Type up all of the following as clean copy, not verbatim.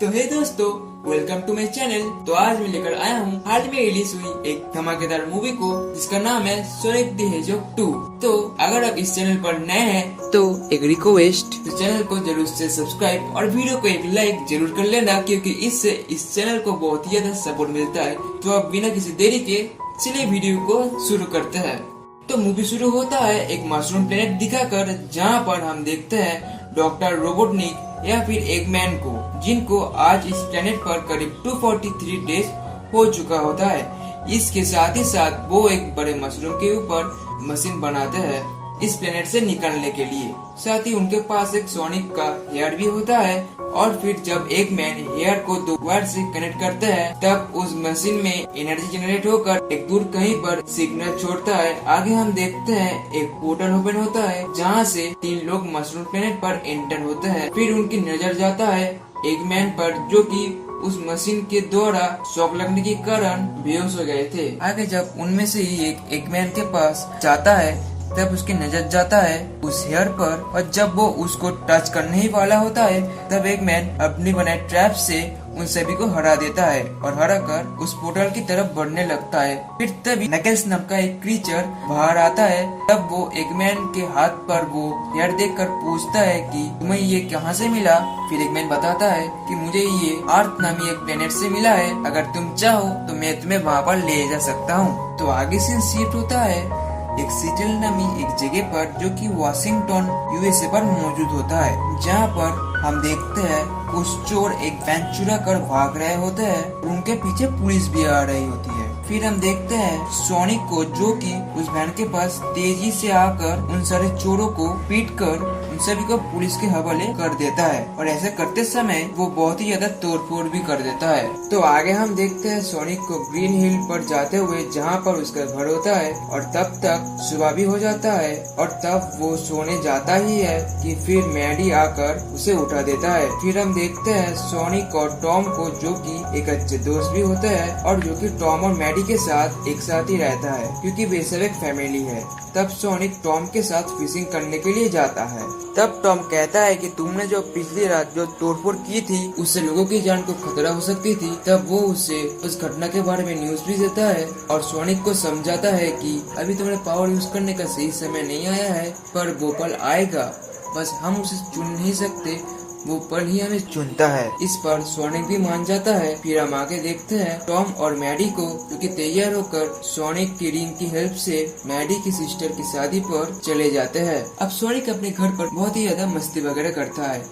तो हे दोस्तों, welcome to my channel. तो आज मैं लेकर आया हूँ हाल में रिलीज हुई एक धमाकेदार मूवी को जिसका नाम है सोनिक द हेजहॉग 2। तो अगर आप इस चैनल पर नए हैं तो एक रिक्वेस्ट, तो चैनल को जरूर से सब्सक्राइब और वीडियो को एक लाइक जरूर कर लेना, क्योंकि इससे इस चैनल को बहुत ही ज्यादा सपोर्ट मिलता है। तो अब बिना किसी देरी के चलिए वीडियो को शुरू करते हैं। तो मूवी शुरू होता है एक मशरूम प्लेनेट दिखाकर, जहाँ पर हम देखते हैं डॉक्टर रोबोटनिक या फिर एक मैन को, जिनको आज इस प्लेनेट पर करीब 243 डेज हो चुका होता है। इसके साथ ही साथ वो एक बड़े मशरूम के ऊपर मशीन बनाते हैं इस प्लेनेट से निकलने के लिए। साथ ही उनके पास एक सोनिक का हेयर भी होता है, और फिर जब एक मैन हेयर को दो वायर से कनेक्ट करता है तब उस मशीन में एनर्जी जनरेट होकर एक दूर कहीं पर सिग्नल छोड़ता है। आगे हम देखते हैं एक पोर्टल ओपन होता है, जहाँ से 3 लोग मशरूम प्लेनेट पर एंटर होते हैं। फिर उनकी नजर जाता है एक मैन पर, जो कि उस मशीन के द्वारा शॉक लगने के कारण बेहोश हो गए थे। आगे जब उनमें से ही एक मैन के पास जाता है तब उसकी नजर जाता है उस हेयर पर, और जब वो उसको टच करने ही वाला होता है तब एक मैन अपनी बनाए ट्रैप से उन सभी को हरा देता है और हरा कर उस पोर्टल की तरफ बढ़ने लगता है। फिर तभी नकल्स नाम का एक क्रीचर बाहर आता है। तब वो एक मैन के हाथ पर वो हेयर देखकर पूछता है कि तुम्हें ये कहाँ से मिला। फिर एक मैन बताता है कि मुझे ये अर्थ नामी एक प्लेनेट से मिला है, अगर तुम चाहो तो मैं तुम्हें वहाँ पर ले जा सकता हूँ। तो आगे से शिफ्ट होता है एक सिएटल नामी एक जगह पर, जो कि वाशिंगटन यूएसए पर मौजूद होता है, जहाँ पर हम देखते हैं कुछ चोर एक वैन चुरा कर भाग रहे होते हैं। उनके पीछे पुलिस भी आ रही होती है। फिर हम देखते हैं सोनिक को, जो कि उस वैन के पास तेजी से आकर उन सारे चोरों को पीट कर उन सभी को पुलिस के हवाले कर देता है, और ऐसा करते समय वो बहुत ही ज्यादा तोड़फोड़ भी कर देता है। तो आगे हम देखते हैं सोनिक को ग्रीन हिल पर जाते हुए, जहाँ पर उसका घर होता है, और तब तक सुबह भी हो जाता है, और तब वो सोने जाता ही है कि फिर मैडी आकर उसे उठा देता है। फिर हम देखते हैं सोनिक और टॉम को, जो कि एक अच्छे दोस्त भी होते हैं, और जो कि टॉम और मैडी के साथ एक साथ ही रहता है, क्योंकि वे सब एक फैमिली है। तब सोनिक टॉम के साथ फिशिंग करने के लिए जाता है। तब टॉम कहता है कि तुमने जो पिछली रात जो तोड़फोड़ की थी, उससे लोगों की जान को खतरा हो सकती थी। तब वो उसे उस घटना के बारे में न्यूज भी देता है, और सोनिक को समझाता है कि अभी तुम्हारे पावर यूज करने का सही समय नहीं आया है, पर वो पल आएगा, बस हम उसे चुन नहीं सकते, वो पल ही हमें चुनता है। इस पर सोनिक भी मान जाता है। फिर हम आगे देखते हैं टॉम और मैडी को, जो कि तैयार होकर सोनिक की रिंग की हेल्प से मैडी की सिस्टर की शादी पर चले जाते हैं। अब सोनिक अपने घर पर बहुत ही ज्यादा मस्ती वगैरह करता है।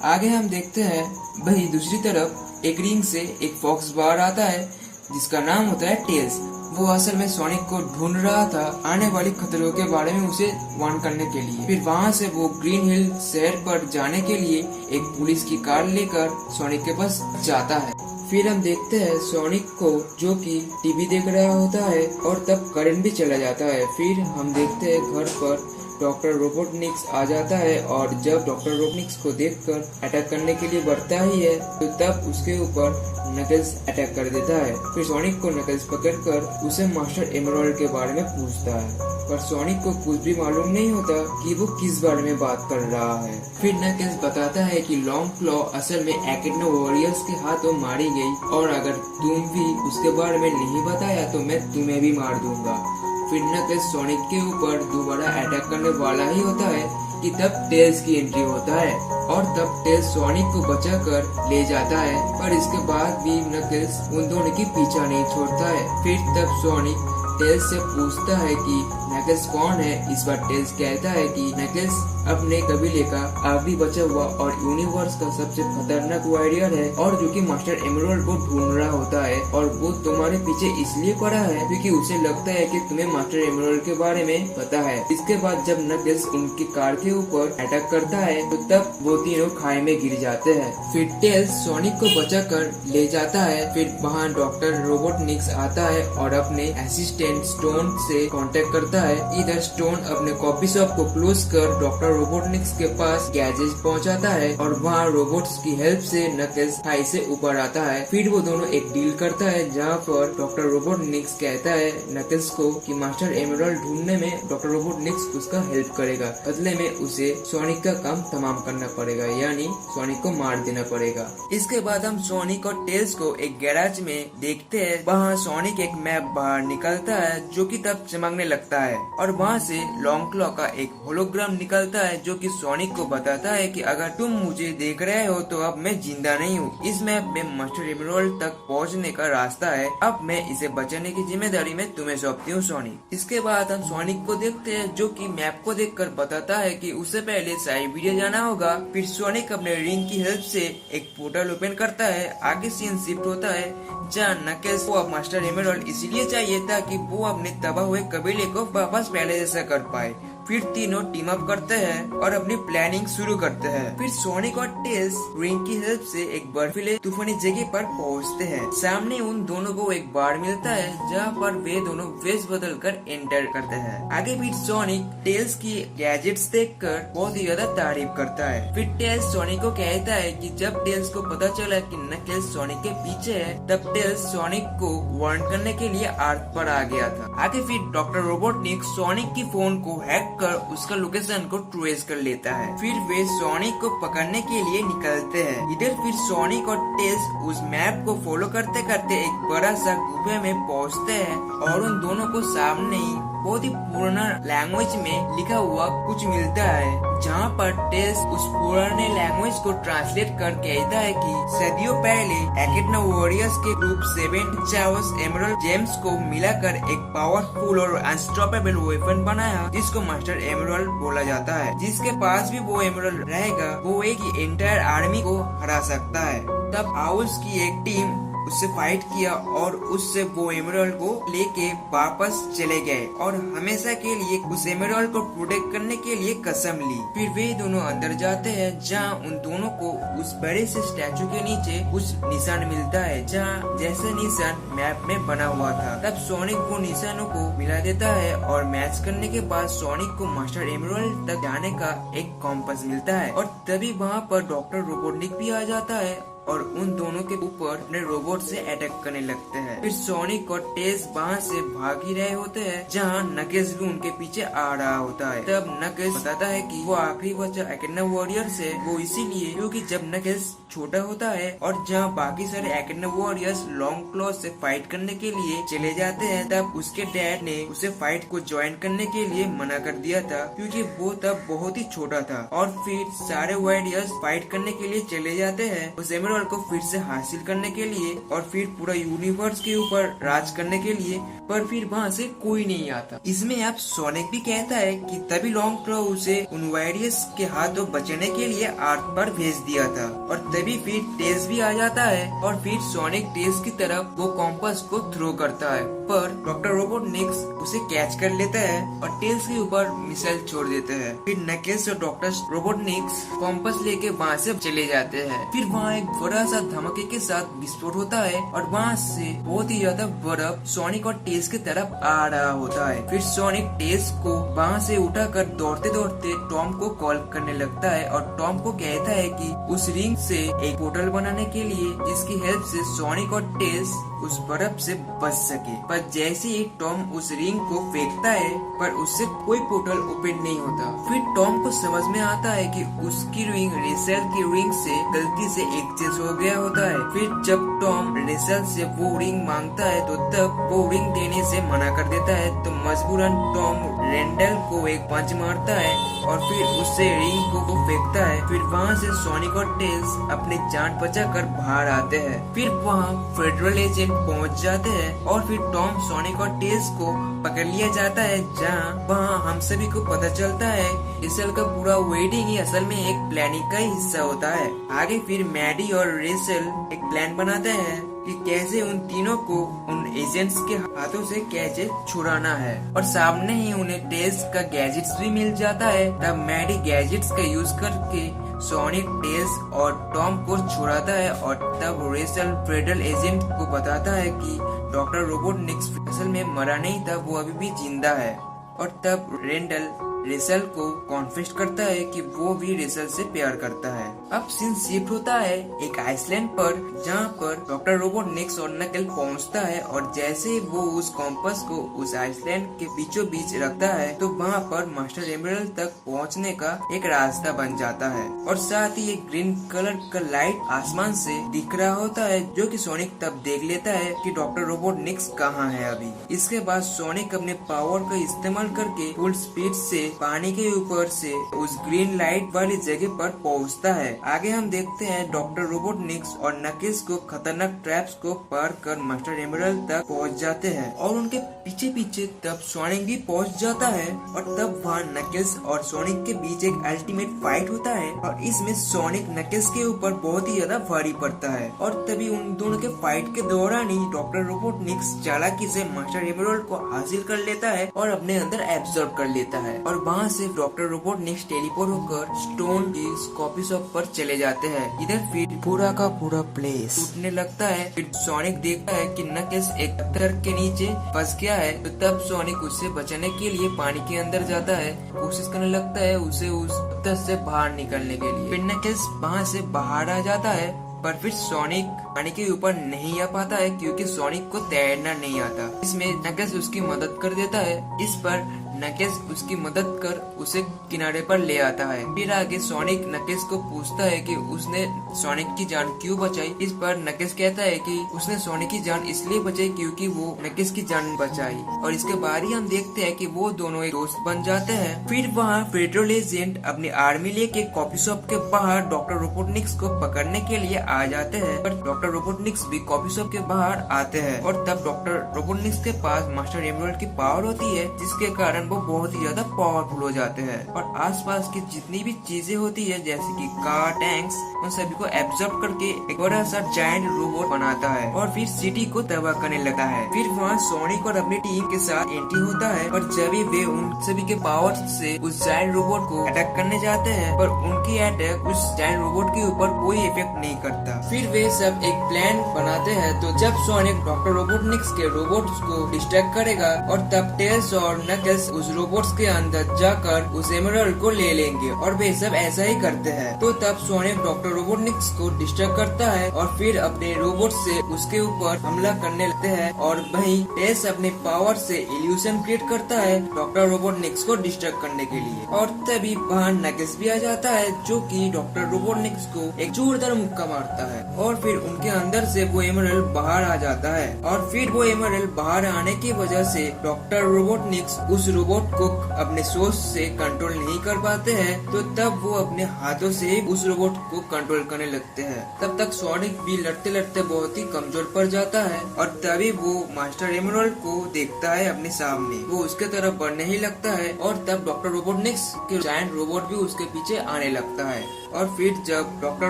आगे हम देखते हैं वही दूसरी तरफ एक रिंग से एक फॉक्स बाहर आता है, जिसका नाम होता है टेल्स। वो असल में सोनिक को ढूंढ रहा था आने वाली खतरों के बारे में उसे वार्न करने के लिए। फिर वहाँ से वो ग्रीन हिल शहर पर जाने के लिए एक पुलिस की कार लेकर सोनिक के पास जाता है। फिर हम देखते हैं सोनिक को, जो कि टीवी देख रहा होता है, और तब करंट भी चला जाता है। फिर हम देखते हैं घर पर डॉक्टर रोबोटनिक्स आ जाता है, और जब डॉक्टर रोबोटनिक्स को देखकर अटैक करने के लिए बढ़ता ही है, तो तब उसके ऊपर नकल्स अटैक कर देता है। फिर सोनिक को नकल्स पकड़कर उसे मास्टर एमराल्ड के बारे में पूछता है, पर सोनिक को कुछ भी मालूम नहीं होता कि वो किस बारे में बात कर रहा है। फिर नकल्स बताता है कि लॉन्ग क्लॉ असल में एकेडनो वॉरियर्स के हाथों मारी गई, और अगर तुम भी उसके बारे में नहीं बताया तो मैं तुम्हें भी मार दूंगा। फिर नकल्स सोनिक के ऊपर दोबारा अटैक करने वाला ही होता है कि तब टेल्स की एंट्री होता है, और तब टेल्स सोनिक को बचाकर ले जाता है, पर इसके बाद भी नकल्स उन दोनों की पीछा नहीं छोड़ता है। फिर तब सोनिक टेल्स से पूछता है कि नकल्स कौन है। इस बार टेल्स कहता है कि नकल्स अपने कबीले का आखिरी बचा हुआ और यूनिवर्स का सबसे खतरनाक वॉरियर है, और जो कि मास्टर एमराल्ड को ढूंढ रहा होता है, और वो तुम्हारे पीछे इसलिए पड़ा है क्योंकि उसे लगता है कि तुम्हें मास्टर एमराल्ड के बारे में पता है। इसके बाद जब नकल्स उनकी कार के ऊपर अटैक करता है, तो तब वो तीनों खाई में गिर जाते हैं। फिर टेल्स सोनिक को बचाकर ले जाता है। फिर वहाँ डॉक्टर रोबोटनिक्स आता है और अपने असिस्टेंट स्टोन से कांटेक्ट करता होता है। इधर स्टोन अपने कॉफी शॉप को क्लोज कर डॉक्टर रोबोटनिक्स के पास गैजेट पहुंचाता है और वहां रोबोट्स की हेल्प से नकल्स खाई से ऊपर आता है। फिर वो दोनों एक डील करता है जहाँ पर डॉक्टर रोबोटनिक्स कहता है नकल्स को कि मास्टर एमरल्ड ढूंढने में डॉक्टर रोबोटनिक्स उसका हेल्प करेगा, बदले में उसे सोनिक का काम तमाम करना पड़ेगा, यानी सोनिक को मार देना पड़ेगा। इसके बाद हम सोनिक और टेल्स को एक गैराज में देखते हैं। वहाँ सोनिक एक मैप बाहर निकलता है जो कि तब चमकने लगता है और वहाँ से लॉन्ग क्लॉ का एक होलोग्राम निकलता है जो कि सोनिक को बताता है कि अगर तुम मुझे देख रहे हो तो अब मैं जिंदा नहीं हूँ। इस मैप में मास्टर एमरल्ड तक पहुँचने का रास्ता है, अब मैं इसे बचाने की जिम्मेदारी में तुम्हें सौंपती हूँ सोनिक। इसके बाद हम सोनिक को देखते हैं जो कि मैप को देखकर बताता है कि उसे पहले साइबेरिया जाना होगा। फिर सोनिक अपने रिंग की हेल्प से एक पोर्टल ओपन करता है। आगे सीन शिफ्ट होता है जहाँ नकेल्स को अब मास्टर एमरल्ड इसलिए चाहिए ताकि वो अपने तबाह हुए कबीले को वापस पहले जैसा कर पाए। फिर तीनों टीम अप करते हैं और अपनी प्लानिंग शुरू करते हैं। फिर सोनिक और टेल्स रिंग की हेल्प से एक बर्फीले तूफानी जगह पर पहुंचते हैं। सामने उन दोनों को एक बार मिलता है जहां पर वे दोनों वेश बदल कर एंटर करते हैं। आगे फिर सोनिक टेल्स की गैजेट्स देखकर बहुत ही ज्यादा तारीफ करता है। फिर टेल्स सोनिक को कहता है कि जब टेल्स को पता चला कि नकल्स सोनिक के पीछे है तब टेल्स सोनिक को वार्न करने के लिए अर्थ पर आ गया था। आगे फिर डॉक्टर रोबोटनिक सोनिक की फोन को हैक कर उसका लोकेशन को ट्रेस कर लेता है। फिर वे सोनिक को पकड़ने के लिए निकलते हैं। इधर फिर सोनिक और टेल्स उस मैप को फॉलो करते करते एक बड़ा सा गुफे में पहुंचते हैं और उन दोनों को सामने ही बहुत ही पुराना लैंग्वेज में लिखा हुआ कुछ मिलता है, जहाँ पर टेल्स उस पुराने लैंग्वेज को ट्रांसलेट कर कहता है कि सदियों पहले एकेडना वॉरियर्स के ग्रुप 7 चावर्स एमरल्ड जेम्स को मिलाकर एक पावरफुल और अनस्टॉपेबल वेपन बनाया जिसको मास्टर एमरल्ड बोला जाता है। जिसके पास भी वो एमरल्ड रहेगा वो एक एंटायर आर्मी को हरा सकता है। तब आउल्स की एक टीम उससे फाइट किया और उससे वो एमरल्ड को लेके वापस चले गए और हमेशा के लिए उस एमरल्ड को प्रोटेक्ट करने के लिए कसम ली। फिर वे दोनों अंदर जाते हैं जहाँ उन दोनों को उस बड़े से स्टैचू के नीचे कुछ निशान मिलता है जहाँ जैसे निशान मैप में बना हुआ था। तब सोनिक वो निशानों को मिला देता है और मैच करने के बाद सोनिक को मास्टर एमरल्ड तक जाने का एक कॉम्पस मिलता है और तभी वहाँ पर डॉक्टर रोबोटनिक भी आ जाता है और उन दोनों के ऊपर अपने रोबोट से अटैक करने लगते हैं। फिर सोनिक और टेल्स वहाँ से भाग ही रहे होते हैं जहाँ नकेल्स भी उनके पीछे आ रहा होता है। तब नकेल्स बताता है कि वो आखिरी बचा एकेडना वॉरियर्स है, वो इसीलिए क्योंकि जब नकेल्स छोटा होता है और जहाँ बाकी सारे एकेडना वॉरियर्स लॉन्ग क्लॉ से फाइट करने के लिए चले जाते हैं तब उसके डैड ने उसे फाइट को ज्वाइन करने के लिए मना कर दिया था क्योंकि वो तब बहुत ही छोटा था। और फिर सारे वॉरियर्स फाइट करने के लिए चले जाते हैं उस एमरल्ड को फिर से हासिल करने के लिए और फिर पूरा यूनिवर्स के ऊपर राज करने के लिए, पर फिर वहाँ से कोई नहीं आता। इसमें अब सोनिक भी कहता है कि तभी लॉन्ग क्लॉ उसे उन वॉरियर्स के हाथों बचने के लिए अर्थ पर भेज दिया था और तभी फिर टेल्स भी आ जाता है और फिर सोनिक टेल्स की तरफ वो कॉम्पस को थ्रो करता है पर डॉक्टर रोबोटनिक्स उसे कैच कर लेता है और टेल्स के ऊपर मिसाइल छोड़ देते हैं। फिर नकेल्स और डॉक्टर रोबोटनिक्स कॉम्पस लेके वहाँ से चले जाते हैं। फिर वहाँ एक बड़ा सा धमाके के साथ विस्फोट होता है और वहाँ से बहुत ही ज्यादा बर्फ सोनिक और टेल्स की तरफ आ रहा होता है। फिर सोनिक टेल्स को वहाँ से उठाकर दौड़ते दौड़ते टॉम को कॉल करने लगता है और टॉम को कहता है कि उस रिंग से एक पोर्टल बनाने के लिए जिसकी हेल्प से सोनिक और टेल्स उस बर्फ से बच सके। पर जैसे ही टॉम उस रिंग को फेंकता है पर उससे कोई पोर्टल ओपन नहीं होता। फिर टॉम को समझ में आता है कि उसकी रिंग रेचल की रिंग से गलती से एक्सचेंज हो गया होता है। फिर जब टॉम रेचल से वो रिंग मांगता है तो तब वो रिंग देने से मना कर देता है तो मजबूरन टॉम रेंडल को एक पंच मारता है और फिर उससे रिंग को फेंकता है। फिर वहाँ से सोनिक और टेल्स अपनी जान बचाकर बाहर आते हैं। फिर वहाँ फेडरल एजेंट पहुँच जाते हैं और फिर टॉम सोनिक और टेल्स को पकड़ लिया जाता है जहाँ वहाँ हम सभी को पता चलता है रेचल का पूरा वेडिंग ही असल में एक प्लानिंग का हिस्सा होता है। आगे फिर मैडी और रेचल एक प्लान बनाते हैं कि कैसे उन तीनों को उन एजेंट्स के हाथों से कैसे छुड़ाना है और सामने ही उन्हें टेल्स का गैजेट्स भी मिल जाता है। तब मैडी गैजेट्स का यूज करके सोनिक टेल्स और टॉम को छुड़ाता है और तब रेचल फेडरल एजेंट को बताता है कि डॉक्टर रोबोटनिक्स असल में मरा नहीं था, वो अभी भी जिंदा है। और तब रेंडल रेसल को कॉन्फेस करता है कि वो भी रेसल से प्यार करता है। अब सीन शिफ्ट होता है एक आइसलैंड पर, जहाँ पर डॉक्टर रोबोटनिक्स और नकल पहुँचता है और जैसे ही वो उस कॉम्पस को उस आइसलैंड के बीचों बीच रखता है तो वहाँ पर मास्टर एमरल्ड तक पहुँचने का एक रास्ता बन जाता है और साथ ही एक ग्रीन कलर का लाइट आसमान से दिख रहा होता है, जो कि सोनिक तब देख लेता है कि डॉक्टर रोबोटनिक्स कहाँ है अभी। इसके बाद सोनिक अपने पावर का इस्तेमाल करके फुल स्पीड से पानी के ऊपर से उस ग्रीन लाइट वाली जगह पर पहुंचता है। आगे हम देखते हैं डॉक्टर रोबोटनिक्स और नकिल्स को खतरनाक ट्रैप्स को पार कर मास्टर एमरल्ड तक पहुंच जाते हैं और उनके पीछे पीछे तब सोनिक भी पहुंच जाता है और तब वहाँ नकिल्स और सोनिक के बीच एक अल्टीमेट फाइट होता है और इसमें सोनिक नकिल्स के ऊपर बहुत ही ज्यादा भारी पड़ता है और तभी उन दोनों के फाइट के दौरान ही डॉक्टर रोबोटनिक्स चालाकी से मास्टर एमरल्ड को हासिल कर लेता है और अपने अंदर एब्सॉर्ब कर लेता है और वहाँ से डॉक्टर रोबोटनिक्स टेलीपोर्ट होकर स्टोन की कॉफी शॉप पर चले जाते हैं। इधर फिर पूरा का पूरा प्लेस टूटने लगता है। फिर सोनिक देखता है कि नकिल्स एक पत्थर के नीचे फंस गया है, तो तब सोनिक उससे बचने के लिए पानी के अंदर जाता है, कोशिश करने लगता है उसे उस पत्थर से बाहर निकलने के लिए। फिर नकिल्स वहाँ से बाहर आ जाता है, पर फिर सोनिक पानी के ऊपर नहीं आ पाता है क्योंकि सोनिक को तैरना नहीं आता। इसमें नकिल्स उसकी मदद कर देता है। इस पर नकिल्स उसकी मदद कर उसे किनारे पर ले आता है। फिर आगे सोनिक नकिल्स को पूछता है कि उसने सोनिक की जान क्यों बचाई। इस पर नकिल्स कहता है कि उसने सोनिक की जान इसलिए बचाई क्योंकि वो नकिल्स की जान बचाई और इसके बाद ही हम देखते हैं कि वो दोनों एक दोस्त बन जाते हैं। फिर वहाँ फेडरल एजेंट अपनी आर्मी लेके कॉफी शॉप के बाहर डॉक्टर रोबोटनिक्स को पकड़ने के लिए आ जाते हैं, पर डॉक्टर रोबोटनिक्स भी कॉफी शॉप के बाहर आते हैं और तब डॉक्टर रोबोटनिक्स के पास मास्टर एमरल्ड की पावर होती है, जिसके कारण वो बहुत ही ज्यादा पावरफुल हो जाते हैं और आसपास की जितनी भी चीजें होती है जैसे कि कार, टैंक्स, उन सभी को एब्जॉर्ब करके एक बड़ा सा जायंट रोबोट बनाता है और फिर सिटी को तबाह करने लगता है। फिर वहाँ सोनिक और अपनी टीम के साथ एंट्री होता है और जब वे उन सभी के पावर से उस जायंट रोबोट को अटैक करने जाते हैं, पर उनकी अटैक उस जायंट रोबोट के ऊपर कोई इफेक्ट नहीं करता। फिर वे सब एक प्लान बनाते हैं, तो जब सोनिक डॉक्टर रोबोटनिक्स के रोबोट्स को डिस्ट्रैक्ट करेगा और तब टेल्स और नकल्स उस रोबोट्स के अंदर जाकर उस एमरल्ड को ले लेंगे और वे सब ऐसा ही करते हैं। तो तब सोनिक डॉक्टर रोबोटनिक्स को डिस्ट्रैक्ट करता है और फिर अपने रोबोट से उसके ऊपर हमला करने लगते हैं और वहीं टेल्स अपने पावर से इल्यूशन क्रिएट करता है डॉक्टर रोबोटनिक्स को डिस्ट्रैक्ट करने के लिए और तभी वहाँ नकल्स भी आ जाता है, जो कि डॉक्टर रोबोटनिक्स को एक जोरदार मुक्का मारता है और फिर उनके अंदर से वो एमरल्ड बाहर आ जाता है और फिर वो एमरल्ड बाहर आने की वजह से डॉक्टर रोबोटनिक्स उस रोबोट को अपने सोच से कंट्रोल नहीं कर पाते हैं, तो तब वो अपने हाथों से उस रोबोट को कंट्रोल करने लगते हैं। तब तक सोनिक भी लड़ते लड़ते बहुत ही कमजोर पड़ जाता है और तभी वो मास्टर एमरल्ड को देखता है अपने सामने, वो उसके तरफ बढ़ने ही लगता है और तब डॉक्टर रोबोटनिक्स के जायंट रोबोट भी उसके पीछे आने लगता है और फिर जब डॉक्टर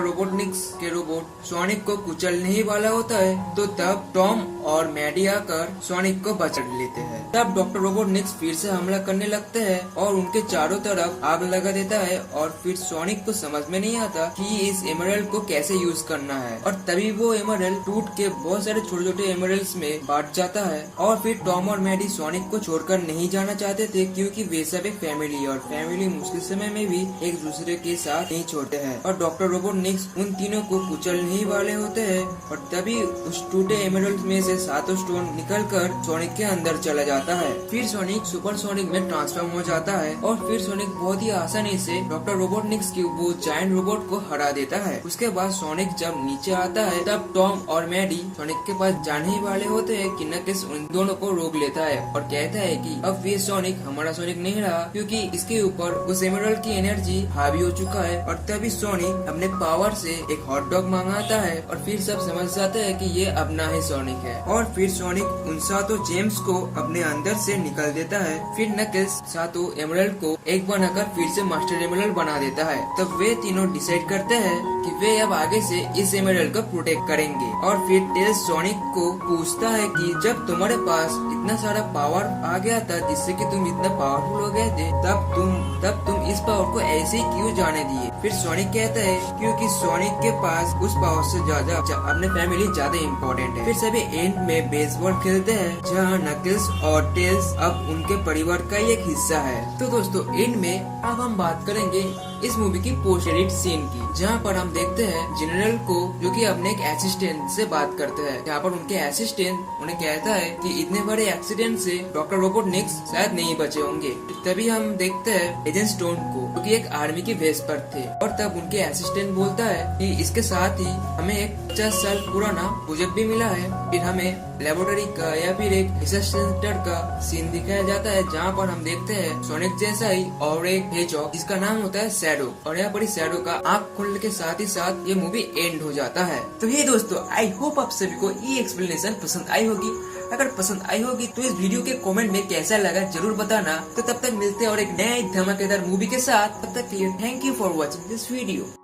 रोबोटनिक्स के रोबोट सोनिक को कुचलने ही वाला होता है, तो तब टॉम और मैडी आकर सोनिक को बचा लेते हैं। तब डॉक्टर रोबोटनिक्स फिर से हमला करने लगते हैं और उनके चारों तरफ आग लगा देता है और फिर सोनिक को समझ में नहीं आता कि इस एमरल्ड को कैसे यूज करना है और तभी वो एमरल्ड टूट के बहुत सारे छोटे छोटे एमरल्ड्स में बांट जाता है और फिर टॉम और मैडी सोनिक को छोड़कर नहीं जाना चाहते थे क्योंकि वे सब एक फैमिली और फैमिली मुश्किल समय में भी एक दूसरे के साथ नहीं छोड़ते हैं और डॉक्टर रोबोटनिक्स उन तीनों को कुचलने ही वाले होते हैं और तभी उस टूटे एमरल्ड में से 7 स्टोन निकलकर सोनिक के अंदर चला जाता है। फिर सोनिक सुपर सोनिक में ट्रांसफॉर्म हो जाता है और फिर सोनिक बहुत ही आसानी से डॉक्टर रोबोटनिक्स की वो जायंट रोबोट को हरा देता है। उसके बाद सोनिक जब नीचे आता है तब टॉम और मैडी सोनिक के पास जाने ही वाले होते हैं कि नकिल्स उन दोनों को रोक लेता है और कहता है कि अब ये सोनिक हमारा सोनिक नहीं रहा क्योंकि इसके ऊपर उस एमरल्ड की एनर्जी हावी हो चुका है और तभी सोनिक अपने पावर से एक हॉट डॉग मंगाता है और फिर सब समझ जाते हैं कि ये अपना ही सोनिक है और फिर सोनिक उन 7 जेम्स को अपने अंदर से निकाल देता है। फिर नकिल्स 7 एमरल्ड को एक बनाकर फिर से मास्टर एमरल्ड बना देता है। तब वे तीनों डिसाइड करते हैं कि वे अब आगे से इस एमरल्ड को प्रोटेक्ट करेंगे और फिर टेल्स सोनिक को पूछता है कि जब तुम्हारे पास इतना सारा पावर आ गया था जिससे कि तुम इतना पावरफुल हो गए थे तब तुम इस पावर को ऐसे ही क्यों जाने दिए। फिर सोनिक कहता है क्योंकि सोनिक के पास उस पावर से ज्यादा अपने फैमिली ज्यादा इम्पोर्टेंट है। फिर सभी एंड में बेसबॉल खेलते हैं जहाँ नकल्स और टेल्स अब उनके परिवार का एक हिस्सा है। तो दोस्तों एंड में अब हम बात करेंगे इस मूवी की पोस्ट एडिट सीन की, जहाँ पर हम देखते हैं जनरल को जो कि अपने एक असिस्टेंट से बात करते हैं, जहाँ पर उनके असिस्टेंट उन्हें कहता है कि इतने बड़े एक्सीडेंट से डॉक्टर रोबोटनिक्स शायद नहीं बचे होंगे। तभी हम देखते हैं एजेंट स्टोन को जो कि एक आर्मी की वेश पर थे, और तब उनके असिस्टेंट बोलता है कि इसके साथ ही हमें एक 50 साल पुराना प्रोजेक्ट भी मिला है। फिर हमें लेबोरेटरी का या फिर एक रिसर्च सेंटर का सीन दिखाया जाता है, जहाँ पर हम देखते हैं सोनिक जैसा ही और एक हेजहॉग जिसका नाम होता है शैडो, और यहाँ पर शैडो का आँख खुलने के साथ ही साथ ये मूवी एंड हो जाता है। तो ये दोस्तों आई होप आप सभी को ये एक्सप्लेनेशन पसंद आई होगी। अगर पसंद आई होगी तो इस वीडियो के कमेंट में कैसा लगा जरूर बताना। तो तब तक मिलते हैं और एक नए धमाकेदार मूवी के साथ। तब तक के लिए thank you for watching this video.